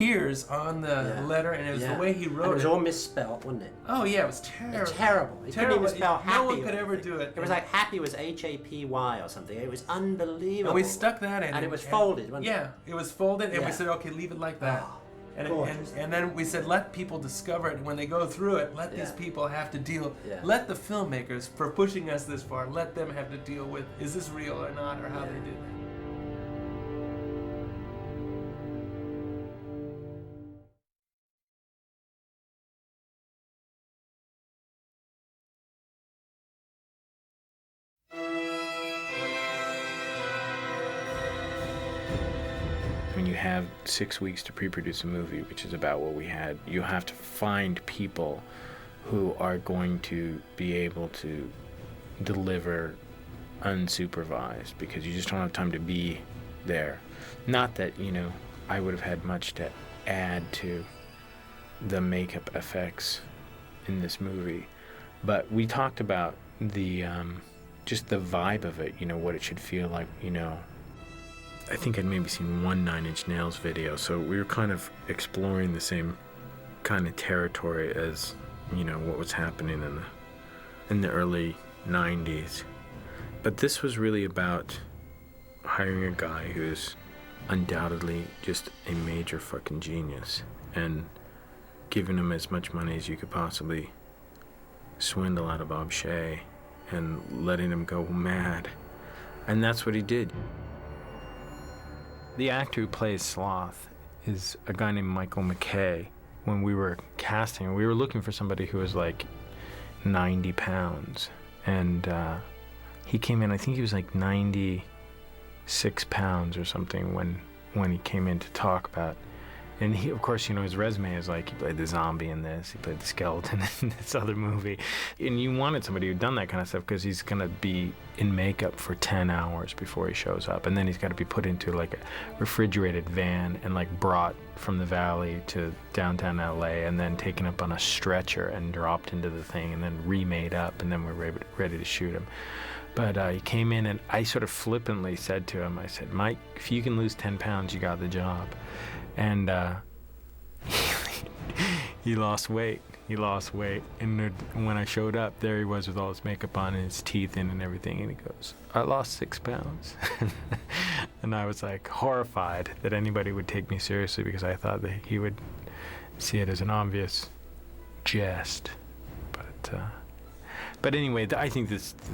tears on the letter, and it was the way he wrote it. And it was all misspelled, wasn't it? Oh yeah, it was terrible. It's terrible. He couldn't even spell happy. No one could ever do it. It was like happy was H-A-P-Y or something. It was unbelievable. And we stuck that in. And it was folded, wasn't it? Yeah, it was folded, and we said, okay, leave it like that. Oh, and then we said, let people discover it. When they go through it, let these people have to deal. Let the filmmakers, for pushing us this far, let them have to deal with, is this real or not, or how they did it. When you have 6 weeks to pre-produce a movie, which is about what we had, you have to find people who are going to be able to deliver unsupervised, because you just don't have time to be there. Not that, I would have had much to add to the makeup effects in this movie, but we talked about the just the vibe of it, what it should feel like, I think I'd maybe seen one Nine Inch Nails video, so we were kind of exploring the same kind of territory as, what was happening in the early 90s. But this was really about hiring a guy who's undoubtedly just a major fucking genius and giving him as much money as you could possibly swindle out of Bob Shea and letting him go mad. And that's what he did. The actor who plays Sloth is a guy named Michael McKay. When we were casting, we were looking for somebody who was like 90 pounds. And he came in, I think he was like 96 pounds or something when he came in to talk about. And he, of course, his resume is like, he played the zombie in this, he played the skeleton in this other movie. And you wanted somebody who'd done that kind of stuff, because he's going to be in makeup for 10 hours before he shows up. And then he's got to be put into like a refrigerated van and like brought from the valley to downtown LA, and then taken up on a stretcher and dropped into the thing, and then remade up, and then we're ready to shoot him. But he came in, and I sort of flippantly said to him, I said, Mike, if you can lose 10 pounds, you got the job. And he lost weight. And when I showed up, there he was with all his makeup on and his teeth in and everything. And he goes, I lost 6 pounds. And I was like horrified that anybody would take me seriously, because I thought that he would see it as an obvious jest. But anyway, I think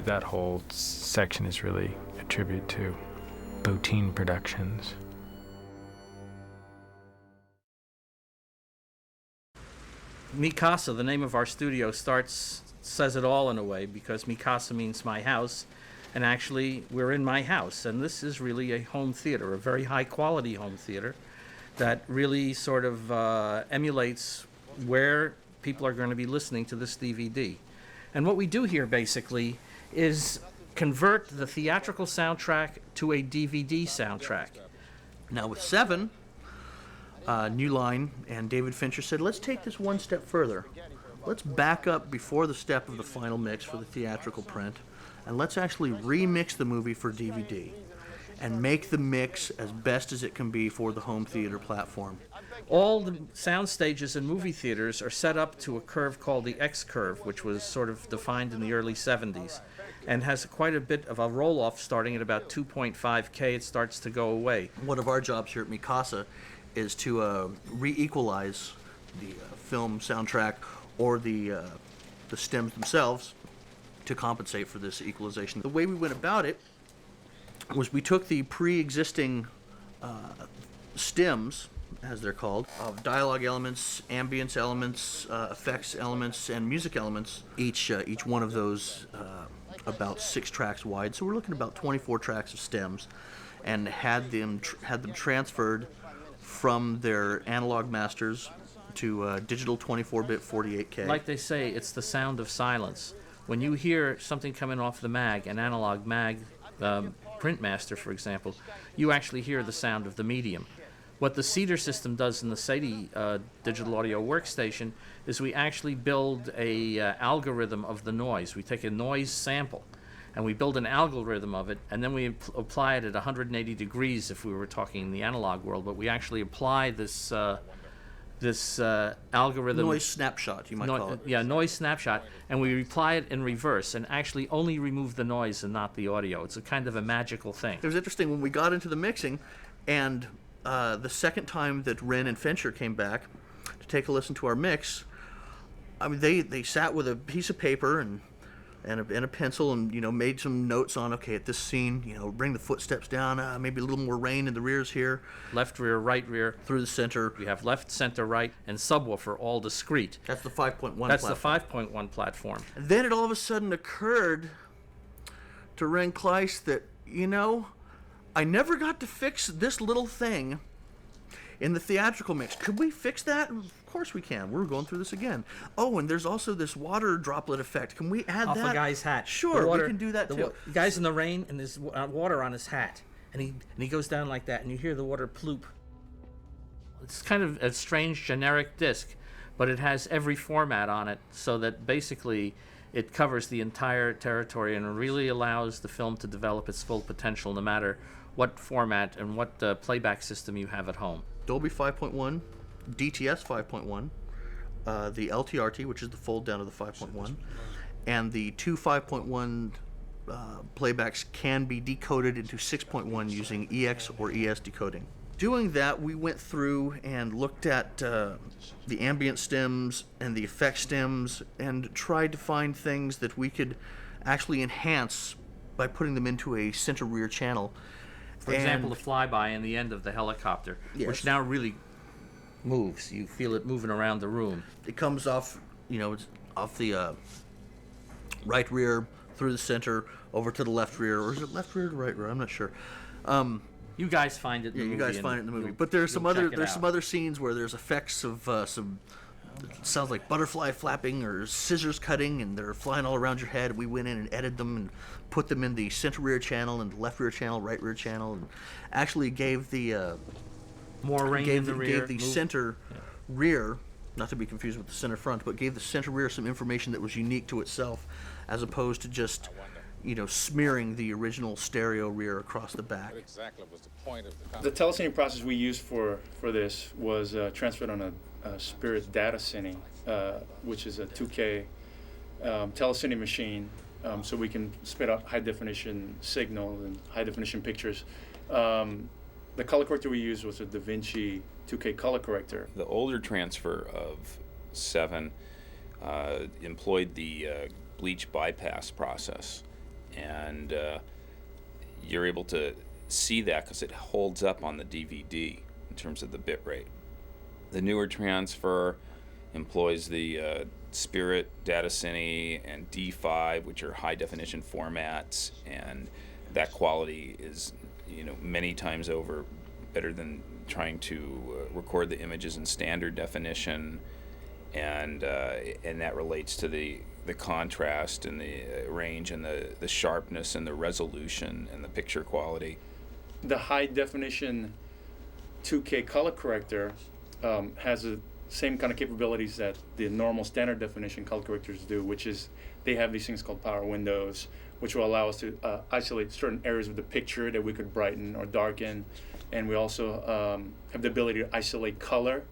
that whole section is really a tribute to Botine Productions. Mi Casa, the name of our studio, says it all in a way, because Mi Casa means my house, and actually we're in my house, and this is really a home theater, a very high quality home theater that really sort of emulates where people are going to be listening to this DVD. And what we do here basically is convert the theatrical soundtrack to a DVD soundtrack. Now with Se7en, New Line and David Fincher said, let's take this one step further. Let's back up before the step of the final mix for the theatrical print, and let's actually remix the movie for DVD and make the mix as best as it can be for the home theater platform. All the sound stages in movie theaters are set up to a curve called the X curve, which was sort of defined in the early 70s, and has quite a bit of a roll-off starting at about 2.5K. It starts to go away. One of our jobs here at Mi Casa is to re-equalize the film soundtrack or the stems themselves to compensate for this equalization. The way we went about it was we took the pre-existing stems, as they're called, of dialogue elements, ambience elements, effects elements, and music elements. Each one of those about 6 tracks wide. So we're looking at about 24 tracks of stems, and had them transferred from their analog masters to digital 24-bit 48K. Like they say, it's the sound of silence. When you hear something coming off the mag, an analog mag, print master, for example, you actually hear the sound of the medium. What the Cedar system does in the SATI digital audio workstation is we actually build a algorithm of the noise. We take a noise sample, and we build an algorithm of it, and then we apply it at 180 degrees if we were talking in the analog world, but we actually apply this algorithm. Noise snapshot, you might call it. Yeah, noise snapshot, and we apply it in reverse and actually only remove the noise and not the audio. It's a kind of a magical thing. It was interesting when we got into the mixing, and the second time that Wren and Fincher came back to take a listen to our mix, I mean, they sat with a piece of paper and a pencil and, made some notes on, okay, at this scene, bring the footsteps down, maybe a little more rain in the rears here. Left rear, right rear. Through the center. We have left, center, right, and subwoofer all discrete. That's the 5.1 That's platform. the 5.1 platform. And then it all of a sudden occurred to Wren Kleiss that, I never got to fix this little thing in the theatrical mix. Could we fix that? Of course we can. We're going through this again. Oh, and there's also this water droplet effect. Can we add Off that? a guy's hat. Sure, We can do that too. The guy's in the rain, and there's water on his hat, and he goes down like that, and you hear the water ploop. It's kind of a strange generic disc, but it has every format on it, so that basically it covers the entire territory and really allows the film to develop its full potential, no matter what format and what playback system you have at home. Dolby 5.1, DTS 5.1, the LTRT, which is the fold down of the 5.1, and the two 5.1 playbacks can be decoded into 6.1 using EX or ES decoding. Doing that, we went through and looked at the ambient stems and the effect stems and tried to find things that we could actually enhance by putting them into a center rear channel. For example, the flyby in the end of the helicopter, which now really moves. You feel it moving around the room. It comes off, it's off the right rear, through the center, over to the left rear, or is it left rear to right rear? I'm not sure. You guys find it in the movie. You guys find it in the movie. But there's some other scenes where there's effects of some, it sounds like butterfly flapping or scissors cutting, and they're flying all around your head. We went in and edited them and put them in the center rear channel and the left rear channel, right rear channel, and actually gave the more rain in the rear. Gave the center rear, not to be confused with the center front, but gave the center rear some information that was unique to itself, as opposed to just smearing the original stereo rear across the back. What exactly was the point of the telecine process we used for this was transferred on a Spirit data cine, which is a 2K telecine machine, so we can spit out high definition signal and high definition pictures. The color corrector we used was a Da Vinci 2K color corrector. The older transfer of Se7en employed the bleach bypass process, and you're able to see that because it holds up on the DVD in terms of the bit rate. The newer transfer employs the Spirit data cine and D5, which are high definition formats, and that quality is many times over better than trying to record the images in standard definition, and that relates to the contrast and the range and the sharpness and the resolution and the picture quality. The high definition 2K color corrector has the same kind of capabilities that the normal standard definition color correctors do, which is they have these things called power windows, which will allow us to isolate certain areas of the picture that we could brighten or darken. And we also have the ability to isolate color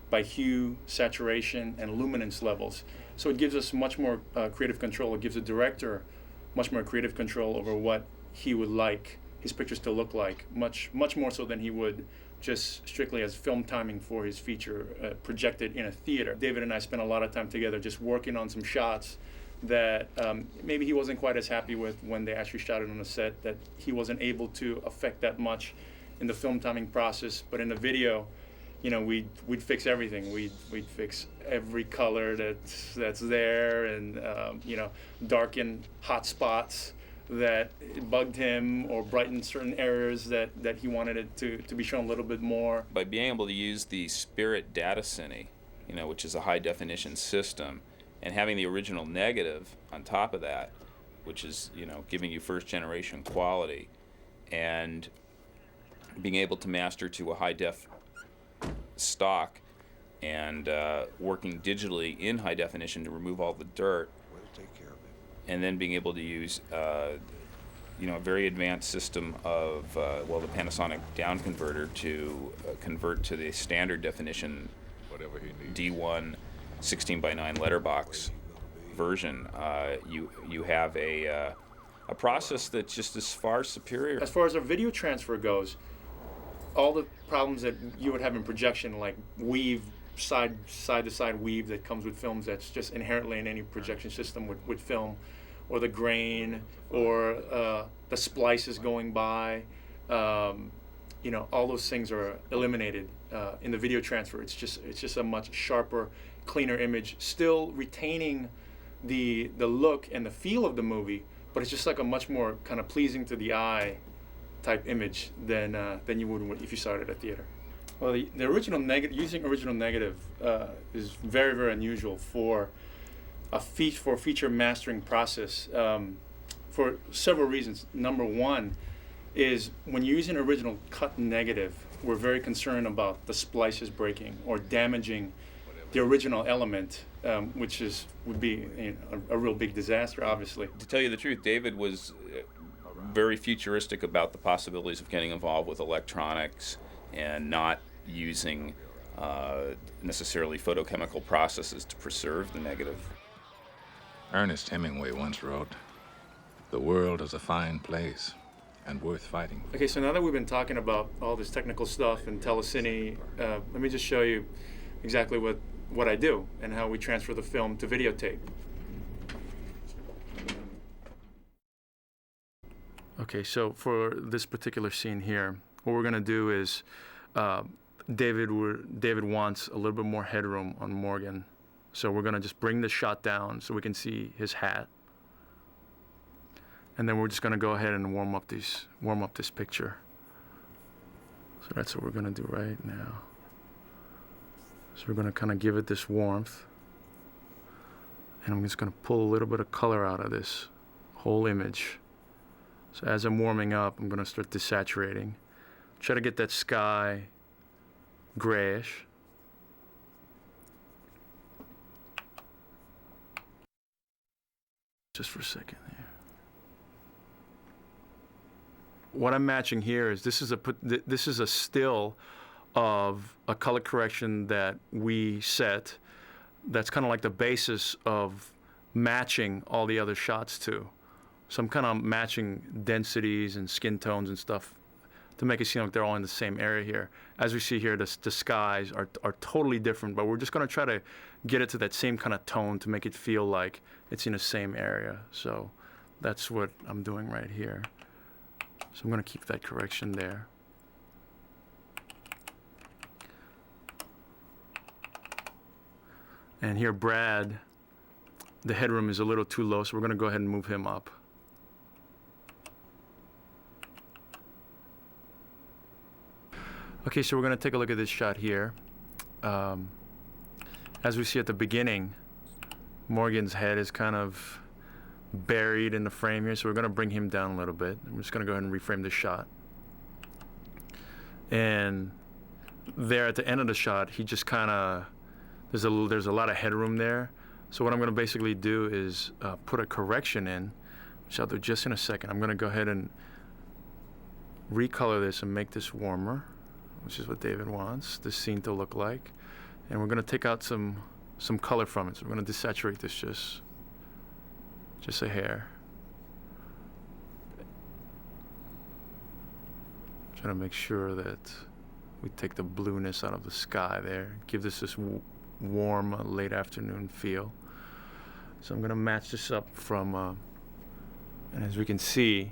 by hue, saturation, and luminance levels. So it gives us much more creative control. It gives the director much more creative control over what he would like his pictures to look like, much more so than he would just strictly as film timing for his feature projected in a theater. David and I spent a lot of time together just working on some shots that maybe he wasn't quite as happy with when they actually shot it on the set, that he wasn't able to affect that much in the film timing process. But in the video, we'd fix everything. We'd fix every color that's there, and darken hot spots that it bugged him, or brighten certain areas that he wanted it to be shown a little bit more. By being able to use the Spirit data cine, which is a high definition system, and having the original negative on top of that, which is giving you first generation quality, and being able to master to a high def stock, and working digitally in high definition to remove all the dirt, and then being able to use a very advanced system of the Panasonic down converter to convert to the standard definition D1 16:9 letterbox version. You have a process that's just as far superior. As far as our video transfer goes, all the problems that you would have in projection, like weave, side to side weave that comes with films, that's just inherently in any projection system with film, or the grain, or the splices going by, all those things are eliminated in the video transfer. It's just a much sharper, cleaner image, still retaining the look and the feel of the movie, but it's just like a much more kind of pleasing to the eye type image than you would if you saw it at a theater. Well, the original negative, using original negative, is very, very unusual for a feature mastering process, for several reasons. Number one is when you're using original cut negative, we're very concerned about the splices breaking or damaging the original element, which would be a real big disaster, obviously. To tell you the truth, David was very futuristic about the possibilities of getting involved with electronics and not using necessarily photochemical processes to preserve the negative. Ernest Hemingway once wrote, "The world is a fine place and worth fighting." Okay, so now that we've been talking about all this technical stuff and telecine, let me just show you exactly what I do and how we transfer the film to videotape. Okay, so for this particular scene here, what we're gonna do is David wants a little bit more headroom on Morgan. So we're gonna just bring the shot down so we can see his hat. And then we're just gonna go ahead and warm up this picture. So that's what we're gonna do right now. So we're gonna kind of give it this warmth. And I'm just gonna pull a little bit of color out of this whole image. So as I'm warming up, I'm gonna start desaturating. Try to get that sky grayish. Just for a second here. What I'm matching here is this is a still of a color correction that we set that's kind of like the basis of matching all the other shots to. So I'm kind of matching densities and skin tones and stuff to make it seem like they're all in the same area here. As we see here, the skies are totally different, but we're just gonna try to get it to that same kind of tone to make it feel like it's in the same area. So that's what I'm doing right here. So I'm gonna keep that correction there. And here, Brad, the headroom is a little too low, so we're gonna go ahead and move him up. Okay, so we're gonna take a look at this shot here. As we see at the beginning, Morgan's head is kind of buried in the frame here, so we're gonna bring him down a little bit. I'm just gonna go ahead and reframe the shot. And there at the end of the shot, he just kind of, there's a lot of headroom there. So what I'm gonna basically do is put a correction in, which I'll do just in a second. I'm gonna go ahead and recolor this and make this warmer, which is what David wants this scene to look like. And we're gonna take out some color from it. So we're gonna desaturate this just a hair. Trying to make sure that we take the blueness out of the sky there. Give this warm late afternoon feel. So I'm gonna match this up from, and as we can see,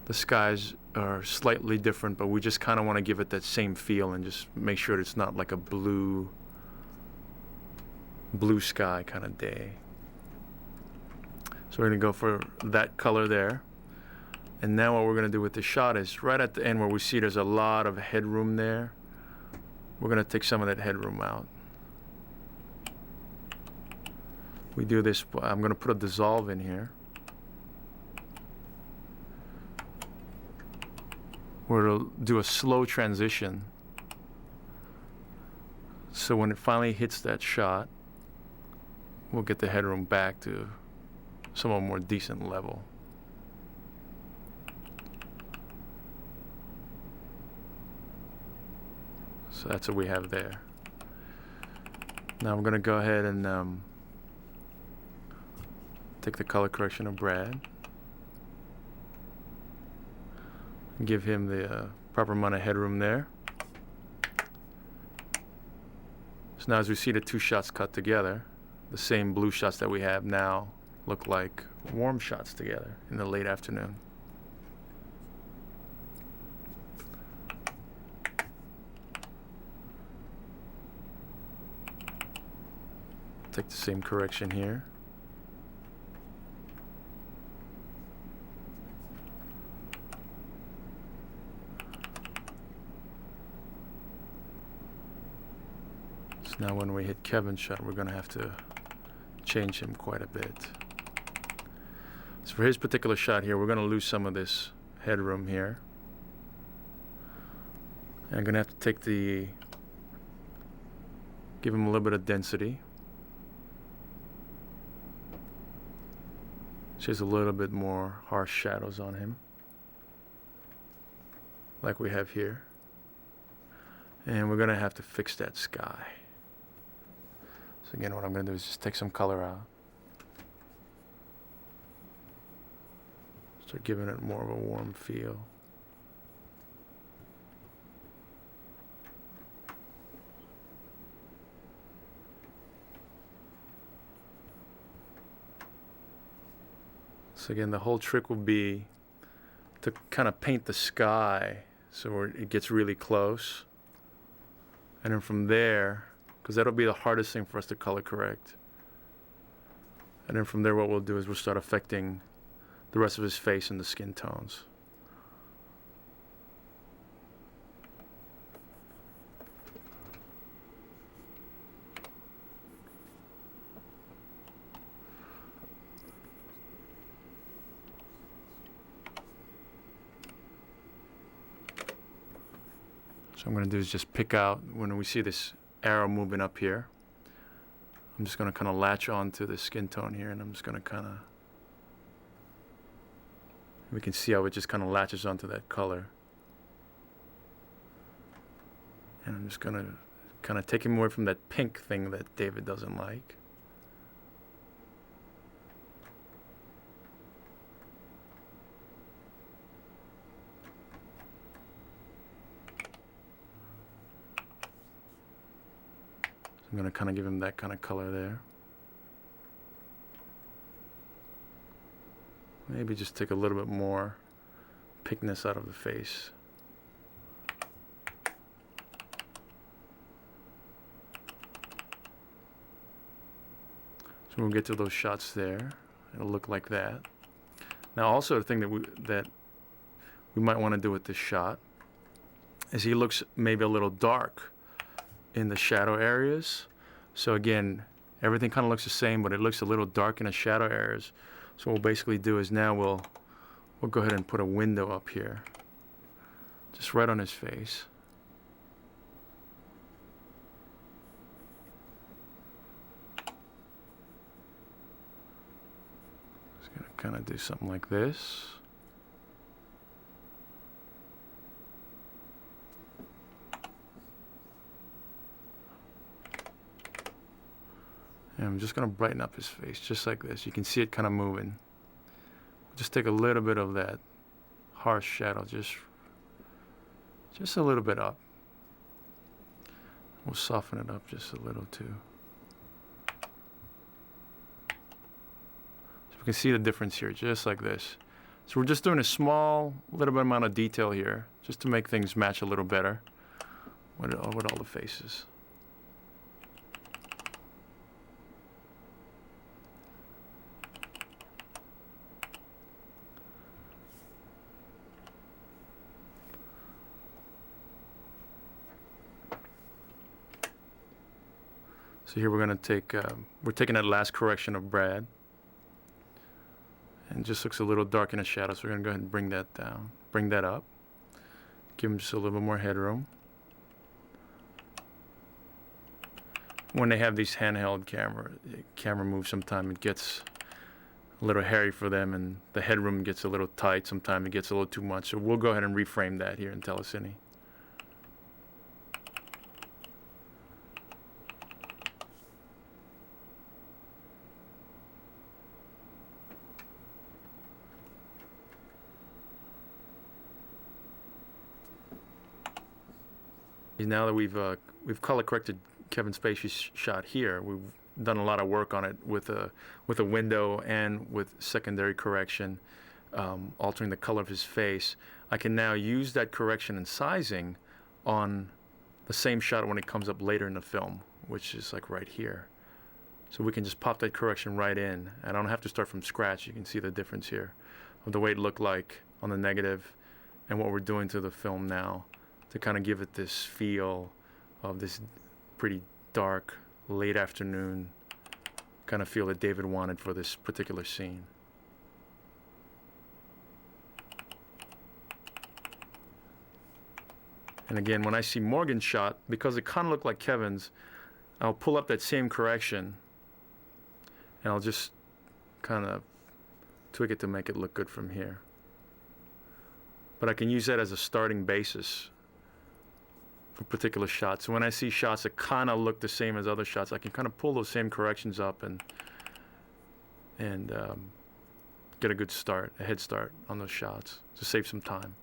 the skies are slightly different, but we just kind of want to give it that same feel and just make sure it's not like a blue sky kind of day. So we're gonna go for that color there. And now what we're gonna do with the shot is right at the end where we see there's a lot of headroom there, we're gonna take some of that headroom out. We do this, I'm gonna put a dissolve in here. We'll do a slow transition. So when it finally hits that shot, we'll get the headroom back to some more decent level. So that's what we have there. Now I'm going to go ahead and take the color correction of Brad. And give him the proper amount of headroom there. So now as we see the two shots cut together, the same blue shots that we have now look like warm shots together in the late afternoon. Take the same correction here. So now when we hit Kevin's shot, we're going to have to change him quite a bit. So for his particular shot here, we're going to lose some of this headroom here. And I'm going to have to take give him a little bit of density. Just a little bit more harsh shadows on him, like we have here. And we're going to have to fix that sky. So again, what I'm going to do is just take some color out. Start giving it more of a warm feel. So again, the whole trick will be to kind of paint the sky so it gets really close. And then from there, because that'll be the hardest thing for us to color correct. And then from there, what we'll do is we'll start affecting the rest of his face and the skin tones. So what I'm going to do is just pick out, when we see this arrow moving up here, I'm just going to kind of latch onto the skin tone here, and I'm just going to kind of, we can see how it just kind of latches onto that color. And I'm just going to kind of take him away from that pink thing that David doesn't like. I'm going to kind of give him that kind of color there. Maybe just take a little bit more pinkness out of the face. So we'll get to those shots there. It'll look like that. Now also the thing that we might want to do with this shot is he looks maybe a little dark in the shadow areas. So again, everything kind of looks the same, but it looks a little dark in the shadow areas. So what we'll basically do is now we'll go ahead and put a window up here, just right on his face. Just gonna kind of do something like this. And I'm just going to brighten up his face, just like this. You can see it kind of moving. Just take a little bit of that harsh shadow, just a little bit up. We'll soften it up just a little too. So we can see the difference here, just like this. So we're just doing a small, little bit amount of detail here, just to make things match a little better with all the faces. So here we're going to take, we're taking that last correction of Brad. And it just looks a little dark in the shadow, so we're going to go ahead and bring that down, bring that up. Give him just a little bit more headroom. When they have these handheld camera moves, sometimes it gets a little hairy for them, and the headroom gets a little tight. Sometimes it gets a little too much. So we'll go ahead and reframe that here in Telecine. is now that we've color corrected Kevin Spacey's shot here, we've done a lot of work on it with a window and with secondary correction, altering the color of his face. I can now use that correction and sizing on the same shot when it comes up later in the film, which is like right here. So we can just pop that correction right in. I don't have to start from scratch. You can see the difference here of the way it looked like on the negative and what we're doing to the film now to kind of give it this feel of this pretty dark, late afternoon kind of feel that David wanted for this particular scene. And again, when I see Morgan's shot, because it kind of looked like Kevin's, I'll pull up that same correction and I'll just kind of tweak it to make it look good from here. But I can use that as a starting basis for particular shots. So when I see shots that kind of look the same as other shots, I can kind of pull those same corrections up and get a good start, a head start on those shots to save some time.